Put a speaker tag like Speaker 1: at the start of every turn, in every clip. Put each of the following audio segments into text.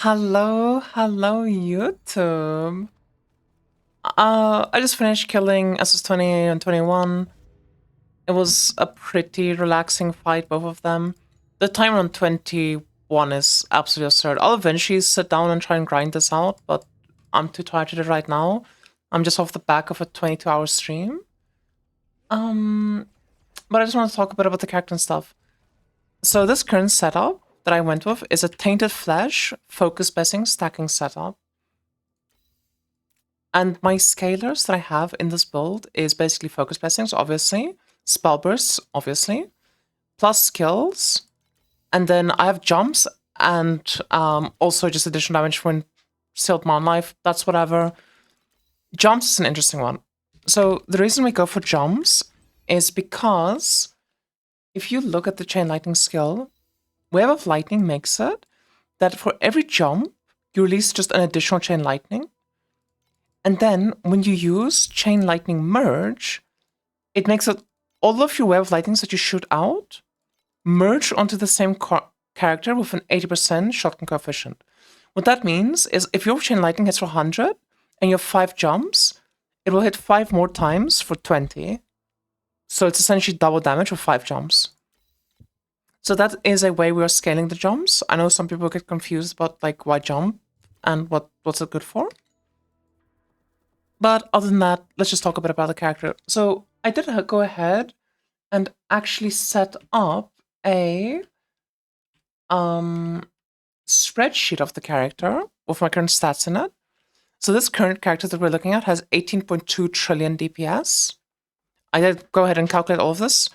Speaker 1: Hello, YouTube. I just finished killing SS-20 and 21. It was a pretty relaxing fight, both of them. The timer on 21 is absolutely absurd. I'll eventually sit down and try and grind this out, but I'm too tired to do it right now. I'm just off the back of a 22-hour stream. But I just want to talk a bit about the character and stuff. So this current setup that I went with is a Tainted Flesh, focus basing, stacking setup. And my scalars that I have in this build is basically focus blessings, obviously, spell bursts, obviously, plus skills, and then I have jumps and also just additional damage when sealed mon life. That's whatever. Jumps is an interesting one. So the reason we go for jumps is because if you look at the chain lightning skill, Wave of Lightning makes it that for every jump you release just an additional chain lightning. And then when you use Chain Lightning Merge, it makes it all of your Web of Lightnings that you shoot out merge onto the same character with an 80% shotgun coefficient. What that means is if your Chain Lightning hits for 100 and you have 5 jumps, it will hit 5 more times for 20. So it's essentially double damage with 5 jumps. So that is a way we are scaling the jumps. I know some people get confused about like why jump and what's it good for. But other than that, let's just talk a bit about the character. So I did go ahead and actually set up a spreadsheet of the character with my current stats in it. So this current character that we're looking at has 18.2 trillion DPS. I did go ahead and calculate all of this.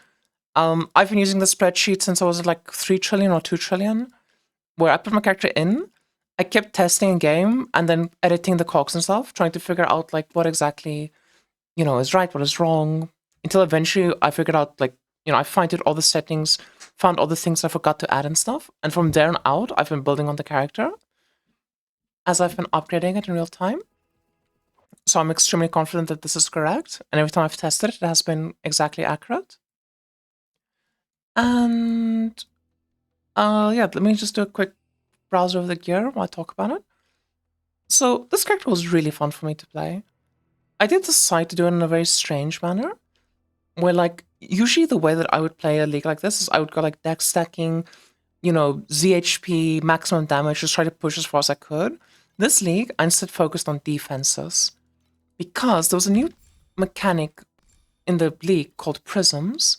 Speaker 1: I've been using the spreadsheet since I was at like 3 trillion or 2 trillion, where I put my character in. I kept testing in game and then editing the cogs and stuff, trying to figure out like what exactly, is right, what is wrong, until eventually I figured out like, I fine-tuned all the settings, found all the things I forgot to add and stuff. And from there on out, I've been building on the character as I've been upgrading it in real time. So I'm extremely confident that this is correct. And every time I've tested it, it has been exactly accurate. And yeah, let me just do a quick browse over the gear while I talk about it. So this character was really fun for me to play. I did decide to do it in a very strange manner, where like usually the way that I would play a league like this is I would go like deck stacking, ZHP, maximum damage, just try to push as far as I could. This league, I instead focused on defenses because there was a new mechanic in the league called prisms,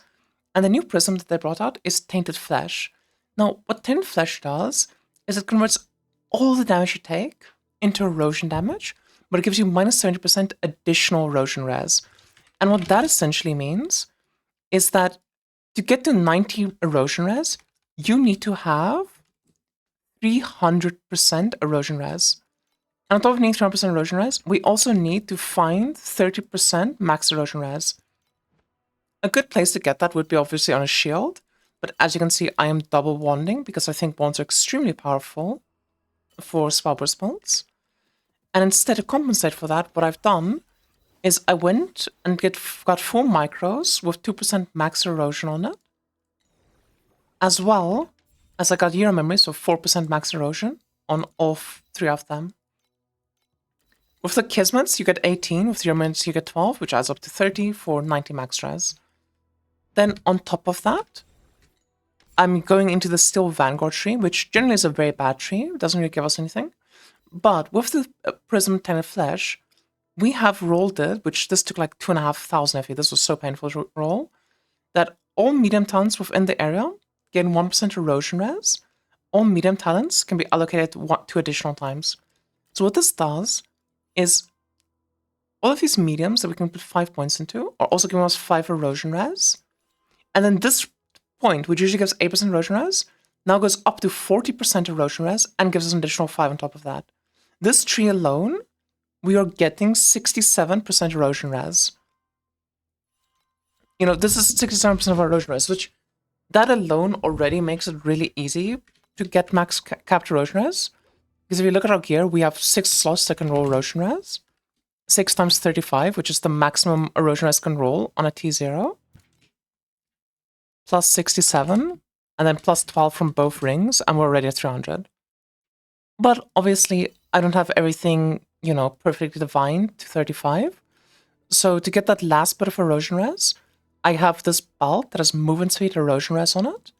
Speaker 1: and the new prism that they brought out is Tainted Flesh. Now, what Tainted Flesh does is it converts all the damage you take into erosion damage, but it gives you minus 70% additional erosion res. And what that essentially means is that to get to 90 erosion res, you need to have 300% erosion res. And on top of needing 300% erosion res, we also need to find 30% max erosion res. A good place to get that would be obviously on a shield, but as you can see, I am double wanding because I think wands are extremely powerful for spellburst builds. And instead to compensate for that, what I've done is I went and got 4 micros with 2% max erosion on it, as well as I got Euro memory, so 4% max erosion on all 3 of them. With the Kismets, you get 18, with Euro memories, you get 12, which adds up to 30 for 90 max res. Then on top of that, I'm going into the Steel Vanguard tree, which generally is a very bad tree. It doesn't really give us anything. But with the Prism Tainted Flesh, we have rolled it, which this took like 2,500 FE. This was so painful to roll, that all medium talents within the area gain 1% erosion res. All medium talents can be allocated 2 additional times. So what this does is all of these mediums that we can put 5 points into are also giving us 5 erosion res. And then this point, which usually gives 8% erosion res, now goes up to 40% erosion res and gives us an additional 5 on top of that. This tree alone, we are getting 67% erosion res. This is 67% of our erosion res, which that alone already makes it really easy to get max capped erosion res. Because if you look at our gear, we have 6 slots that can roll erosion res. 6 times 35, which is the maximum erosion res can roll on a T0. Plus 67, and then plus 12 from both rings, and we're already at 300. But obviously, I don't have everything, you know, perfectly defined to 35. So to get that last bit of erosion res, I have this belt that has movement speed erosion res on it.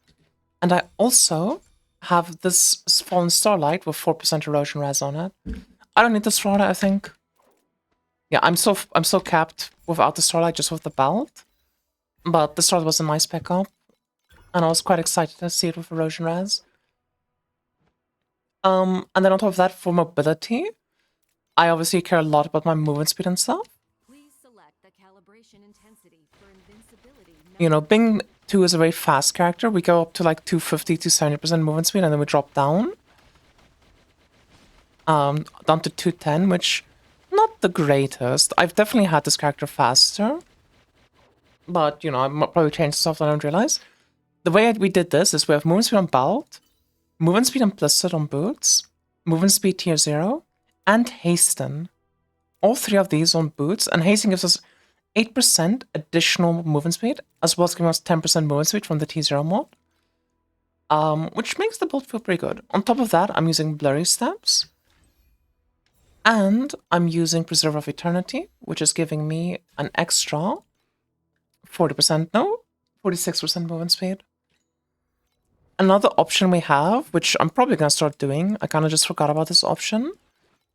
Speaker 1: And I also have this fallen starlight with 4% erosion res on it. I don't need the strata, I think. Yeah, I'm so capped without the starlight, just with the belt. But the starlight was a nice pickup. And I was quite excited to see it with erosion res. And then on top of that, for mobility, I obviously care a lot about my movement speed and stuff.
Speaker 2: Please select the calibration intensity for invincibility.
Speaker 1: You know, Bing 2 is a very fast character. We go up to like 250 to 70% movement speed, and then we drop down. Down to 210, which not the greatest. I've definitely had this character faster. But, you know, I might probably change stuff that I don't realize. The way we did this is we have movement speed on belt, movement speed implicit on boots, movement speed tier 0, and hasten. All three of these on boots, and hasten gives us 8% additional movement speed, as well as giving us 10% movement speed from the T0 mod. Which makes the build feel pretty good. On top of that, I'm using blurry steps. And I'm using Preserve of Eternity, which is giving me an extra 40%, no, 46% movement speed. Another option we have, which I'm probably going to start doing, I kind of just forgot about this option,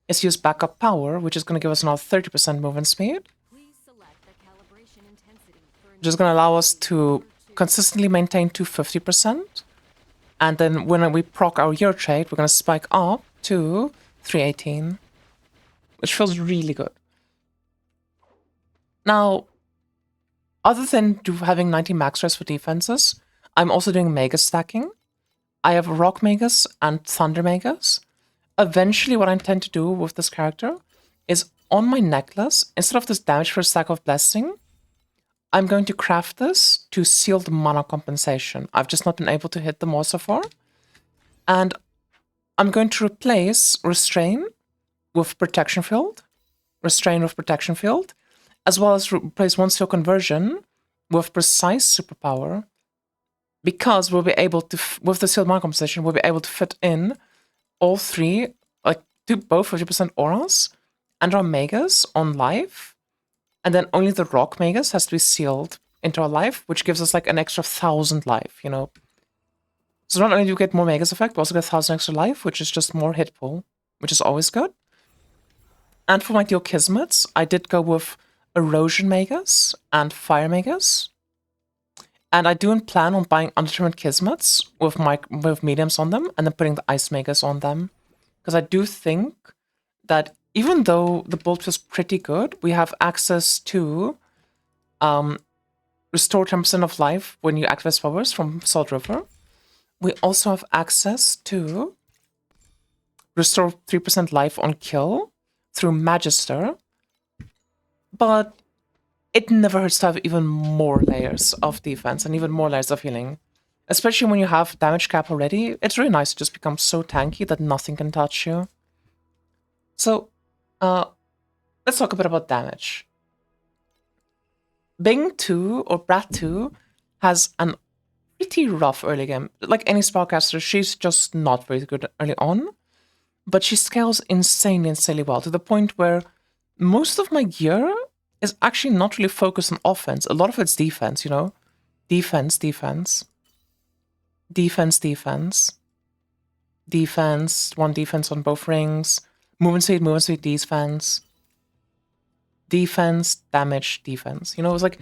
Speaker 1: is use backup power, which is going to give us another 30% movement speed. Which is going to allow us to consistently maintain to 50%. And then when we proc our year trait, we're going to spike up to 318. Which feels really good. Now, other than having 90 max res for defenses, I'm also doing mega stacking. I have rock megas and thunder megas. Eventually, what I intend to do with this character is on my necklace, instead of this damage for a stack of blessing, I'm going to craft this to sealed mana compensation. I've just not been able to hit them all so far. And I'm going to replace restrain with protection field, restrain with protection field, as well as replace one seal conversion with precise superpower, because we'll be able to, with the sealed mana compensation, we'll be able to fit in all three, like do both 50% auras and our megas on life, and then only the rock megas has to be sealed into our life, which gives us like an extra 1,000 life, you know. So not only do you get more megas effect, but also get 1,000 extra life, which is just more hit pool, which is always good. And for my Deal Kismets, I did go with Erosion Megas and Fire Megas. And I do plan on buying Undetermined Kismets with mediums on them, and then putting the Ice Megas on them. Because I do think that even though the build feels pretty good, we have access to restore 10% of life when you activate powers from Salt River. We also have access to restore 3% life on kill through Magister, but it never hurts to have even more layers of defense and even more layers of healing. Especially when you have damage cap already, it's really nice to just become so tanky that nothing can touch you. So, let's talk a bit about damage. Bing 2 or Brat 2 has an pretty rough early game. Like any spellcaster, she's just not very good early on. But she scales insanely well, to the point where most of my gear is actually not really focused on offense. A lot of it's defense, you know? Defense, defense. Defense, defense. Defense, one defense on both rings. Movement speed, defense. Defense, damage, defense. You know, it's like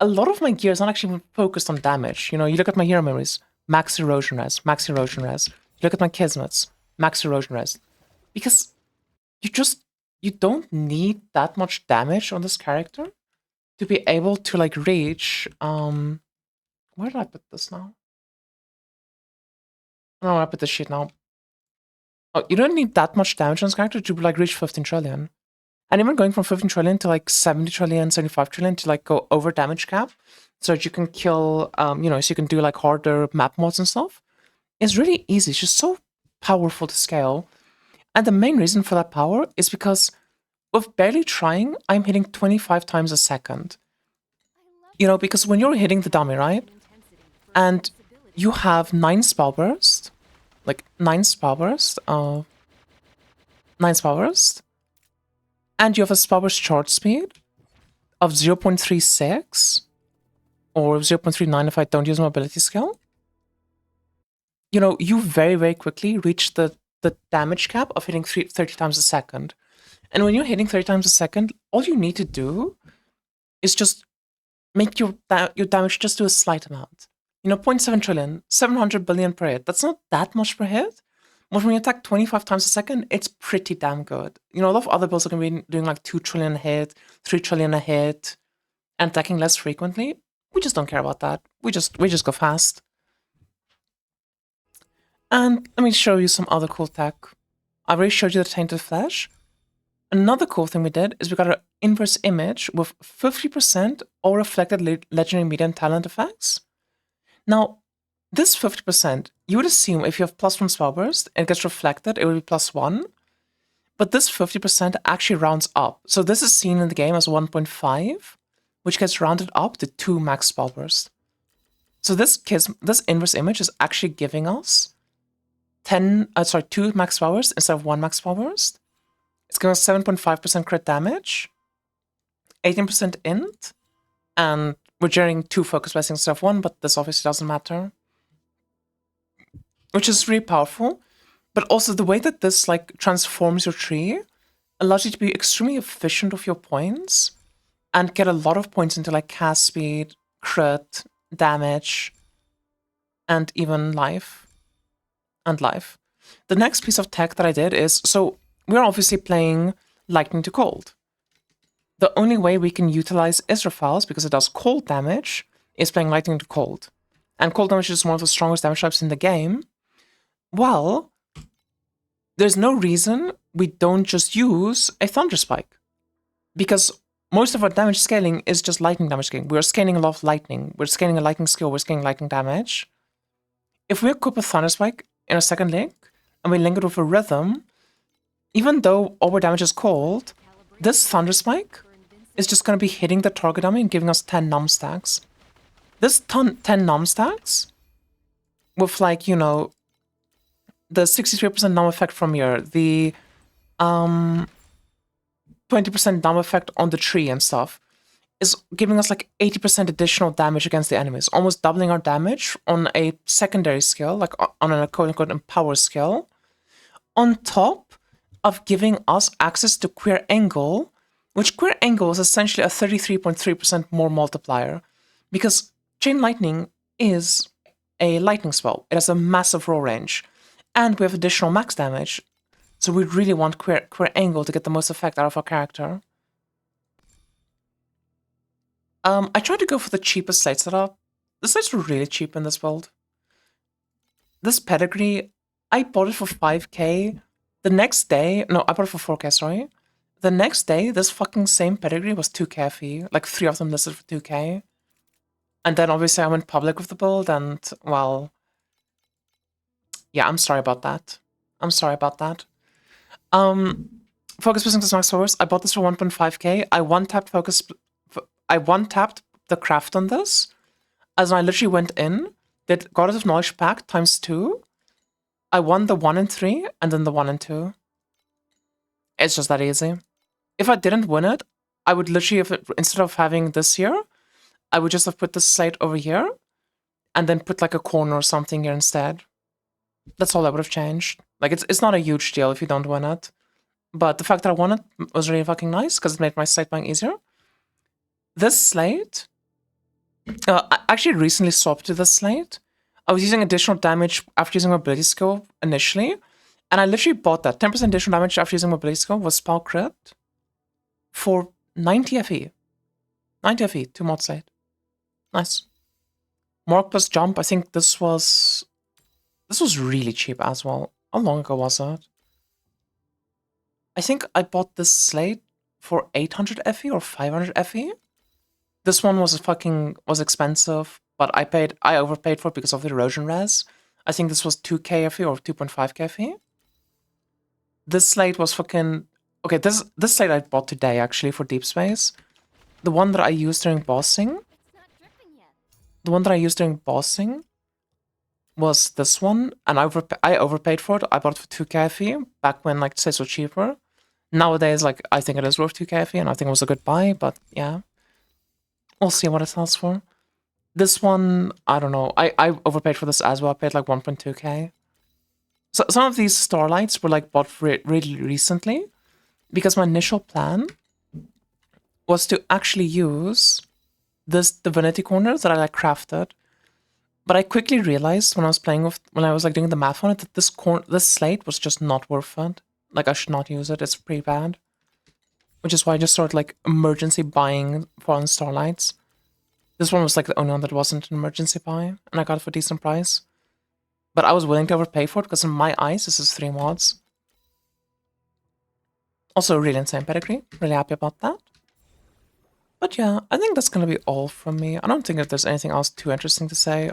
Speaker 1: a lot of my gear is not actually focused on damage. You know, you look at my hero memories, max erosion res, max erosion res. You look at my kismets, max erosion res. Because you don't need that much damage on this character to be able to like reach where did I put this now? I don't know where I put this shit now. Oh, you don't need that much damage on this character to like reach 15 trillion. And even going from 15 trillion to like 70 trillion, 75 trillion to like go over damage cap so that you can kill you know, so you can do like harder map mods and stuff, is really easy. It's just so powerful to scale. And the main reason for that power is because with barely trying, I'm hitting 25 times a second. You know, because when you're hitting the dummy, right? And you have 9 spell burst, like 9 spell burst, 9 spell burst. And you have a spell burst charge speed of 0.36 or 0.39 if I don't use mobility skill. You know, you very, very quickly reach the damage cap of hitting 30 times a second. And when you're hitting 30 times a second, all you need to do is just make your damage just do a slight amount. You know, 0.7 trillion, 700 billion per hit. That's not that much per hit. But when you attack 25 times a second, it's pretty damn good. You know, a lot of other builds are going to be doing like 2 trillion a hit, 3 trillion a hit, and attacking less frequently. We just don't care about that. We just go fast. And let me show you some other cool tech. I already showed you the Tainted Flesh. Another cool thing we did is we got an inverse image with 50% all reflected legendary media and talent effects. Now, this 50%, you would assume if you have +1 spell burst and it gets reflected, it would be +1. But this 50% actually rounds up. So this is seen in the game as 1.5, which gets rounded up to 2 max spell burst. So this inverse image is actually giving us 2 max spell burst instead of 1 max spell burst. It's giving us 7.5% crit damage, 18% int, and we're generating 2 focus blessings instead of 1, but this obviously doesn't matter. Which is really powerful. But also the way that this like transforms your tree allows you to be extremely efficient with your points and get a lot of points into like cast speed, crit, damage, and even life. The next piece of tech that I did is, so we're obviously playing lightning to cold. The only way we can utilize Israfels, because it does cold damage, is playing lightning to cold. And cold damage is one of the strongest damage types in the game. Well, there's no reason we don't just use a Thunder Spike. Because most of our damage scaling is just lightning damage scaling. We're scaling a lot of lightning. We're scaling a lightning skill. We're scaling lightning damage. If we equip a Thunder Spike in a second link, and we link it with a rhythm, even though all our damage is cold, this Thunder Spike is just going to be hitting the target dummy and giving us 10 num stacks. This 10 num stacks, with like, you know, the 63% num effect from here, the 20% num effect on the tree and stuff, is giving us like 80% additional damage against the enemies, almost doubling our damage on a secondary skill, like on a quote-unquote empower skill, on top of giving us access to Queer Angle, which Queer Angle is essentially a 33.3% more multiplier, because Chain Lightning is a lightning spell. It has a massive roll range, and we have additional max damage, so we really want Queer Angle to get the most effect out of our character. I tried to go for the cheapest slate setup. The slates were really cheap in this build. This pedigree, I bought it for 5k. The next day, no, I bought it for 4k, sorry. The next day, this fucking same pedigree was 2k fee. Like 3 of them listed for 2k. And then obviously I went public with the build and, well, yeah, I'm sorry about that. I'm sorry about that. Focus Business Max Force, I bought this for 1.5k. I one-tapped the craft on this, as I literally went in, did Goddess of Knowledge pack ×2. I won the 1 and 3, and then the 1 and 2. It's just that easy. If I didn't win it, I would literally, instead of having this here, I would just have put this slate over here, and then put like a corner or something here instead. That's all I would have changed. Like, it's not a huge deal if you don't win it. But the fact that I won it was really fucking nice, because it made my slate buying easier. This slate, I actually recently swapped to this slate. I was using additional damage after using mobility skill initially, and I literally bought that. 10% additional damage after using mobility skill was spell crit for 90 FE. 90 FE, 2 mod slate. Nice. Mark plus jump, I think this was really cheap as well. How long ago was that? I think I bought this slate for 800 FE or 500 FE. This one was expensive, but I overpaid for it because of the erosion res. I think this was 2k FE or 2.5k FE. This slate was fucking... Okay, this slate I bought today, actually, for Deep Space. The one that I used during bossing. The one that I used during bossing was this one, and I overpaid for it. I bought it for 2K fee back when like sets were cheaper. Nowadays, like I think it is worth 2K fee, and I think it was a good buy. But yeah, we'll see what it sells for. This one, I don't know. I overpaid for this as well. I paid like 1.2K. So some of these starlights were like bought for it really recently, because my initial plan was to actually use this divinity corner that I like crafted. But I quickly realized when I was like doing the math on it, that this slate was just not worth it. Like I should not use it. It's pretty bad. Which is why I just started like emergency buying foreign starlights. This one was like the only one that wasn't an emergency buy, and I got it for a decent price. But I was willing to overpay for it because in my eyes, this is 3 mods. Also, really insane pedigree. Really happy about that. But yeah, I think that's gonna be all from me. I don't think that there's anything else too interesting to say.